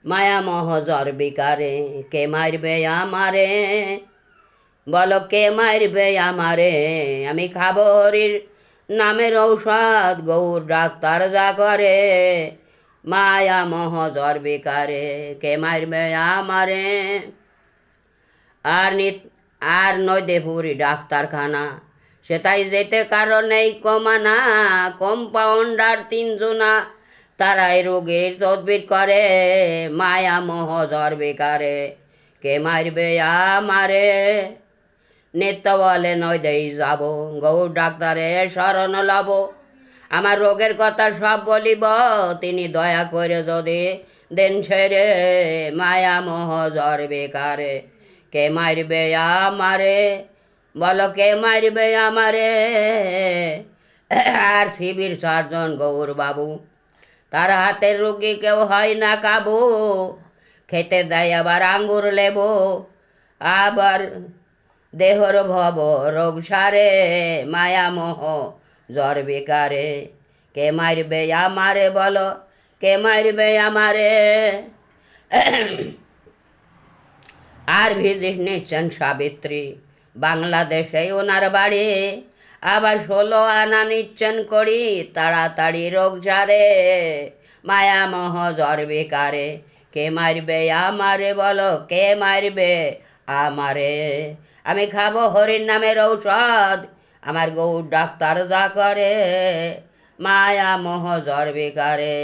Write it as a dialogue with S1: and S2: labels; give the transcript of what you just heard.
S1: মায়া মোহ জ্বর বিকারে কে মারবে আমারে, বলো কে মারবে আমারে। আমি খাবো হরির নামের ঔষধ, গৌর ডাক্তার যা করে। মায়া মোহ জ্বর বিকারে কে মারবে আমারে। আর নিত আর নৈদেপুরি ডাক্তারখানা, সেটাই যেতে কারো নেই কমানা। কম্পাউন্ডার তিনজনা, তারাই রোগীর তদবির করে। মায়া মোহ জ্বর বেকারে কে মারবে আমারে। নিত্য বলে নইদেই যাব, গৌর ডাক্তারে শরণ লব। আমার রোগের কথা সব বলিব, তিনি দয়া করে যদি দেন ছেড়ে। মায়া মোহ জ্বর বেকারে কে মারবে আমারে, বলো কে মারবে আমারে। আর শিবির সার্জন গৌর বাবু, তার হাতের রুগী কেউ হয় না কাবু। খেতে দেয় আবার আঙ্গুর লেবু, আবার দেহর ভব রোগ সারে। মায়া মোহ জ্বর বেকারে কে মারবে আমারে, বলো কে মারবে আমারে। আর ভিজিট নিচ্ছেন সাবিত্রী, বাংলাদেশে ওনার বাড়ি। আবার 16 আনা নিচ্ছেন করি, তাড়াতাড়ি রোগ ঝাড়ে। মায়া মোহ জ্বর বেকারে কে মারবে আমারে, বলো কে মারবে আমারে। আমি খাবো হরির নামের ঔষধ, আমার গৌর ডাক্তার যা করে। মায়া মোহ জ্বর বেকারে।